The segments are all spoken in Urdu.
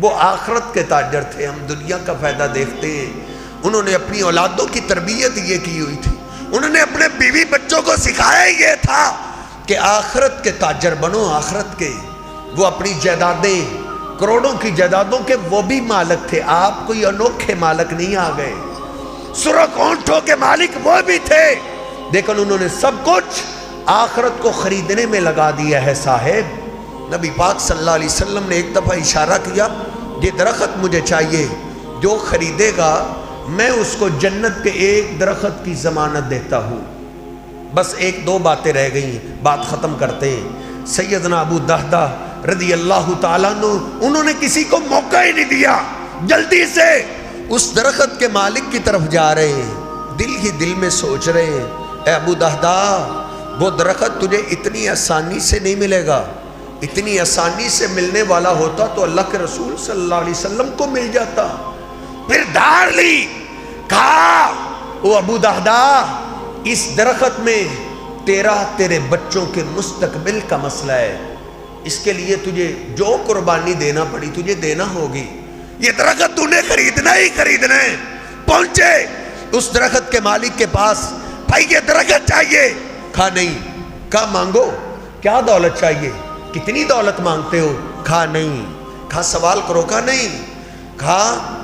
وہ آخرت کے تاجر تھے، ہم دنیا کا فائدہ دیکھتے ہیں۔ انہوں نے اپنی اولادوں کی تربیت یہ کی ہوئی تھی، انہوں نے اپنے بیوی بچوں کو سکھایا یہ تھا کہ آخرت کے تاجر بنو، آخرت کے۔ وہ اپنی جائیدادیں، کروڑوں کی جائیدادوں کے وہ بھی مالک تھے، آپ کوئی انوکھے مالک نہیں آ گئے، سرخ اونٹوں کے مالک وہ بھی تھے، لیکن انہوں نے سب کچھ آخرت کو خریدنے میں لگا دیا ہے۔ صاحب نبی پاک صلی اللہ علیہ وسلم نے ایک دفعہ اشارہ کیا، یہ درخت مجھے چاہیے، جو خریدے گا میں اس کو جنت کے ایک درخت کی ضمانت دیتا ہوں۔ بس ایک دو باتیں رہ گئیں، بات ختم کرتے ہیں۔ سیدنا ابو دہدہ رضی اللہ تعالیٰ عنہ، انہوں نے کسی کو موقع ہی نہیں دیا، جلدی سے اس درخت کے مالک کی طرف جا رہے ہیں، دل ہی دل میں سوچ رہے ہیں، اے ابو دہدہ، وہ درخت تجھے اتنی آسانی سے نہیں ملے گا، اتنی آسانی سے ملنے والا ہوتا تو اللہ کے رسول صلی اللہ علیہ وسلم کو مل جاتا۔ پھر دھار لی، کہا او ابو دہدہ، اس درخت میں تیرے بچوں کے مستقبل کا مسئلہ ہے، اس کے لیے تجھے جو قربانی دینا پڑی تجھے دینا ہوگی، یہ درخت تو نے خریدنا ہی خریدنا ہے۔ پہنچے اس درخت کے مالک کے پاس، بھائی یہ درخت چاہیے؟ کہا نہیں۔ کہا مانگو، کیا دولت چاہیے، کتنی دولت مانگتے ہو؟ کہا نہیں۔ کہا سوال کرو؟ کہا نہیں۔ کہا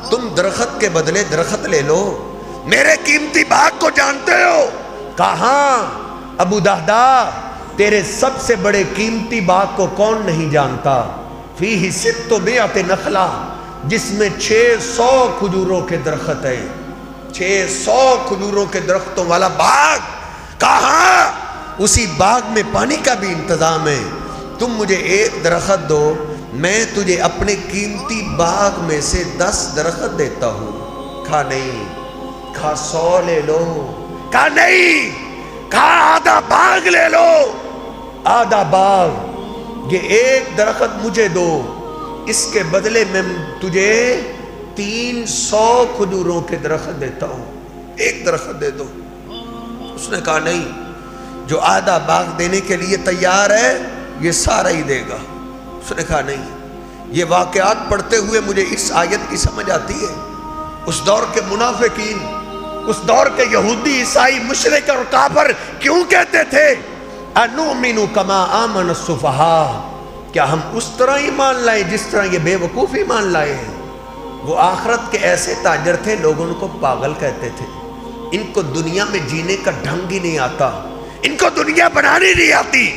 تم درخت کے بدلے درخت لے لو، میرے قیمتی باغ کو جانتے ہو؟ کہا ہاں۔ ابو دہدہ، تیرے سب سے بڑے قیمتی باغ کو کون نہیں جانتا؟ فیہ 600 نخلہ، جس میں 600 کھجوروں کے درخت ہیں، 600 کھجوروں کے درختوں والا باغ۔ کہاں؟ اسی باغ میں پانی کا بھی انتظام ہے، تم مجھے ایک درخت دو، میں تجھے اپنے قیمتی باغ میں سے 10 درخت دیتا ہوں۔ کہا نہیں۔ کہا 100 لے لو؟ کہا نہیں۔ کہا آدھا باغ لے لو، آدھا باغ، یہ ایک درخت مجھے دو، اس کے بدلے میں تجھے 300 کھجوروں کے درخت دیتا ہوں، ایک درخت دے دو۔ اس نے کہا نہیں، جو آدھا باغ دینے کے لیے تیار ہے یہ سارا ہی دے گا۔ اس نے کہا نہیں۔ یہ واقعات پڑھتے ہوئے مجھے اس آیت کی سمجھ آتی ہے، اس دور کے منافقین، اس دور کے یہودی، عیسائی، مشرک اور کافر کیوں کہتے تھے انؤمن کما آمن السفہاء، کیا ہم اس طرح ایمان لائیں جس طرح یہ بے وقوف ایمان لائے ہیں؟ وہ آخرت کے ایسے تاجر تھے، لوگ ان کو پاگل کہتے تھے، ان کو دنیا میں جینے کا ڈھنگ ہی نہیں آتا، ان کو دنیا بنانی نہیں آتی۔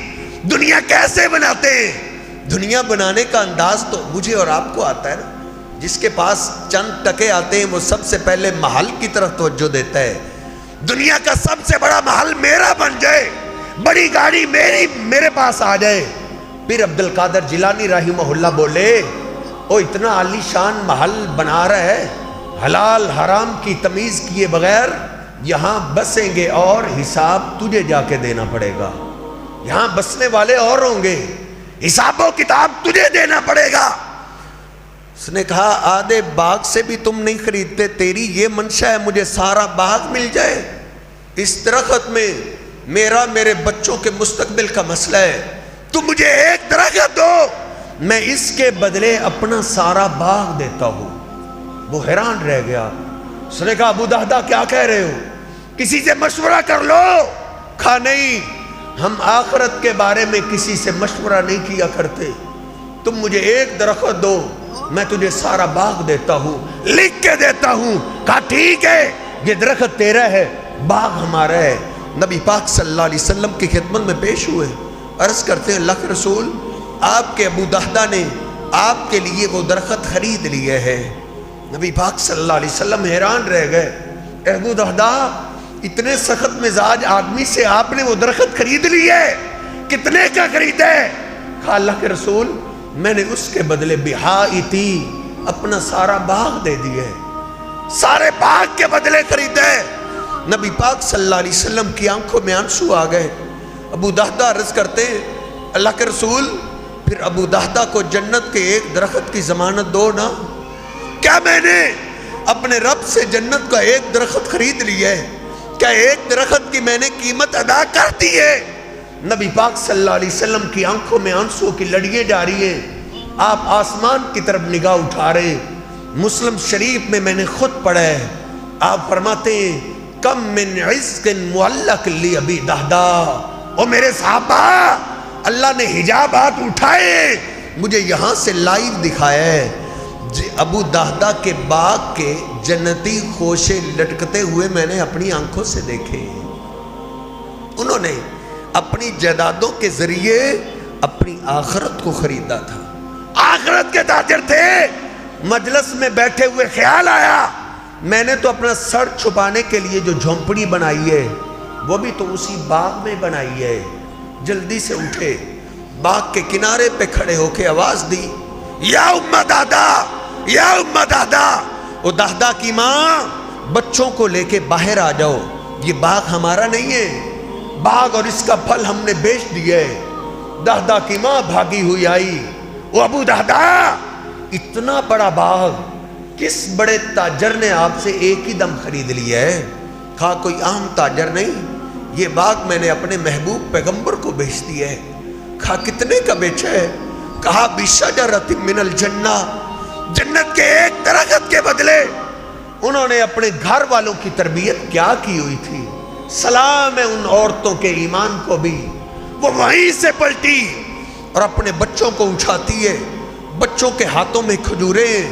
دنیا کیسے بناتے ہیں؟ دنیا بنانے کا انداز تو مجھے اور آپ کو آتا ہے نا، جس کے پاس چند ٹکے آتے ہیں وہ سب سے پہلے محل کی طرف توجہ دیتا ہے، دنیا کا سب سے بڑا محل میرا بن جائے، بڑی گاڑی میرے پاس آ جائے۔ پھر عبد القادر جیلانی رحمہ اللہ بولے، او اتنا عالی شان محل بنا رہا ہے، حلال حرام کی تمیز کیے بغیر یہاں بسیں گے اور حساب تجھے جا کے دینا پڑے گا، یہاں بسنے والے اور ہوں گے، حساب و کتاب تجھے دینا پڑے گا۔ اس نے کہا آدھے باغ سے بھی تم نہیں خریدتے، تیری یہ منشا ہے مجھے سارا باغ مل جائے؟ اس درخت میں میرا میرے بچوں کے مستقبل کا مسئلہ ہے، تم مجھے ایک درخت دو، میں اس کے بدلے اپنا سارا باغ دیتا ہوں۔ وہ حیران رہ گیا۔ اس نے کہا ابو دہدہ کیا کہہ رہے ہو، کسی سے مشورہ کر لو؟ کہا نہیں، ہم آخرت کے بارے میں کسی سے مشورہ نہیں کیا کرتے، تم مجھے ایک درخت دو، میں تجھے سارا باغ دیتا ہوں، لکھ کے دیتا ہوں۔ کہا ٹھیک ہے، یہ درخت تیرا ہے، باغ ہمارا ہے۔ نبی پاک صلی اللہ علیہ وسلم کی خدمت میں پیش ہوئے، عرض کرتے ہیں اللہ کے رسول، آپ کے ابو دہدہ نے آپ کے لیے وہ درخت خرید لیے ہے۔ نبی پاک صلی اللہ علیہ وسلم حیران رہ گئے، اے ابو دہدہ، اتنے سخت مزاج آدمی سے آپ نے وہ درخت خرید لیے، کتنے کا خریدا ہے؟ کہا اللہ کے رسول، میں نے اس کے بدلے بہائتی اپنا سارا باغ دے دیے، سارے باغ کے بدلے خریدے۔ نبی پاک صلی اللہ علیہ وسلم کی آنکھوں میں آنسو آ گئے۔ ابو دہدہ عرض کرتے ہیں اللہ کے رسول، پھر ابو دہدہ کو جنت کے ایک درخت کی ضمانت دو نا۔ کیا میں نے اپنے رب سے جنت کا ایک درخت خرید لیا ہے؟ کیا ایک درخت کی میں نے قیمت ادا کر دی ہے؟ نبی پاک صلی اللہ علیہ وسلم کی آنکھوں میں آنسو کی لڑیاں جاری ہیں۔ آپ آسمان کی طرف نگاہ اٹھا رہے. مسلم شریف میں میں نے خود پڑھا ہے, آپ فرماتے ہیں کم من عزق معلق لی ابی دہدا. او میرے صحابہ, اللہ نے حجابات اٹھائے, مجھے یہاں سے لائیو دکھایا ہے ابو دہدا کے باغ کے جنتی خوشے لٹکتے ہوئے میں نے اپنی آنکھوں سے دیکھے. انہوں نے اپنی جائیدادوں کے ذریعے اپنی آخرت کو خریدا تھا, آخرت کے تاجر تھے. مجلس میں بیٹھے ہوئے خیال آیا میں نے تو اپنا سر چھپانے کے لیے جو جھونپڑی بنائی ہے وہ بھی تو اسی باغ میں بنائی ہے. جلدی سے اٹھے, باغ کے کنارے پہ کھڑے ہو کے آواز دی, یا امہ دادا, یا امہ دادا. او دادا کی ماں, بچوں کو لے کے باہر آ جاؤ, یہ باغ ہمارا نہیں ہے, باغ اور اس کا پھل ہم نے بیچ دیا ہے. دادا کی ماں بھاگی ہوئی آئی, او ابو دادا, اتنا بڑا باغ کس بڑے تاجر نے آپ سے ایک ہی دم خرید لیا ہے؟ کہا کوئی عام تاجر نہیں, یہ باغ میں نے اپنے محبوب پیغمبر کو بیچ دیا ہے. کہا کتنے کا بیچا ہے؟ کہا بشجرۃ من الجنہ, جنت کے ایک درخت کے بدلے. انہوں نے اپنے گھر والوں کی تربیت کیا کی ہوئی تھی, سلام ہے ان عورتوں کے ایمان کو بھی. وہ وہیں سے پلٹی اور اپنے بچوں کو اٹھاتی ہے, بچوں کے ہاتھوں میں کھجوریں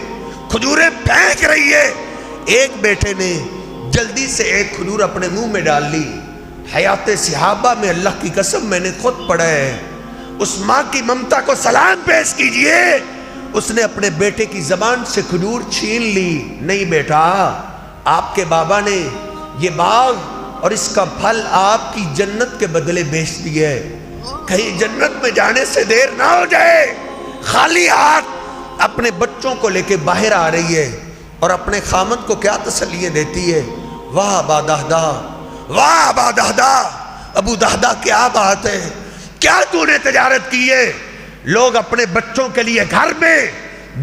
پھینک رہی ہے. ایک بیٹے نے جلدی سے ایک کھجور اپنے منہ میں ڈال لی. حیات صحابہ میں اللہ کی قسم میں نے خود پڑھا ہے, اس ماں کی ممتا کو سلام پیش کیجئے. اس نے اپنے بیٹے کی زبان سے کھجور چھین لی. نہیں بیٹا, آپ کے بابا نے یہ باغ اور اس کا پھل آپ کی جنت کے بدلے بیچ دیے, کہیں جنت میں جانے سے دیر نہ ہو جائے. خالی ہاتھ اپنے بچوں کو لے کے باہر آ رہی ہے اور اپنے خامد کو کیا تسلیاں دیتی ہے, واہ ابا دہدا, واہ ابا دہدا. ابو دہدا کیا بات ہے, کیا تو نے تجارت کی ہے. لوگ اپنے بچوں کے لیے گھر میں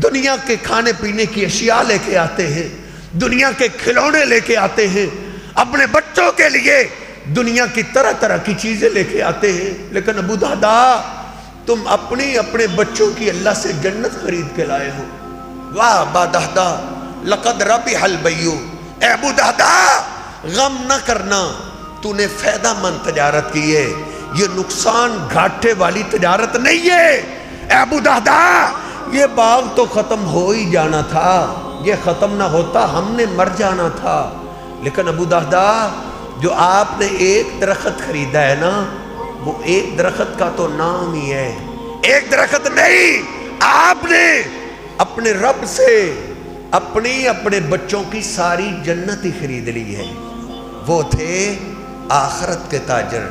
دنیا کے کھانے پینے کی اشیاء لے کے آتے ہیں, دنیا کے کھلونے لے کے آتے ہیں, اپنے بچوں کے لیے دنیا کی طرح طرح کی چیزیں لے کے آتے ہیں. لیکن ابو دہدا, تم اپنے بچوں کی اللہ سے جنت خرید کے لائے ہو. واہ ابا دہدا, لقد ربح البیع. اے ابو دہدا, غم نہ کرنا, تو نے فائدہ مند تجارت کی ہے, یہ نقصان گھاٹے والی تجارت نہیں ہے. اے ابو دہدا, یہ باغ تو ختم ہو ہی جانا تھا, یہ ختم نہ ہوتا ہم نے مر جانا تھا. لیکن ابو دہدا, جو آپ نے ایک درخت خریدا ہے نا, وہ ایک درخت کا تو نام ہی ہے, ایک درخت نہیں. آپ نے اپنے رب سے اپنے بچوں کی ساری جنت ہی خرید لی ہے. وہ تھے آخرت کے تاجر.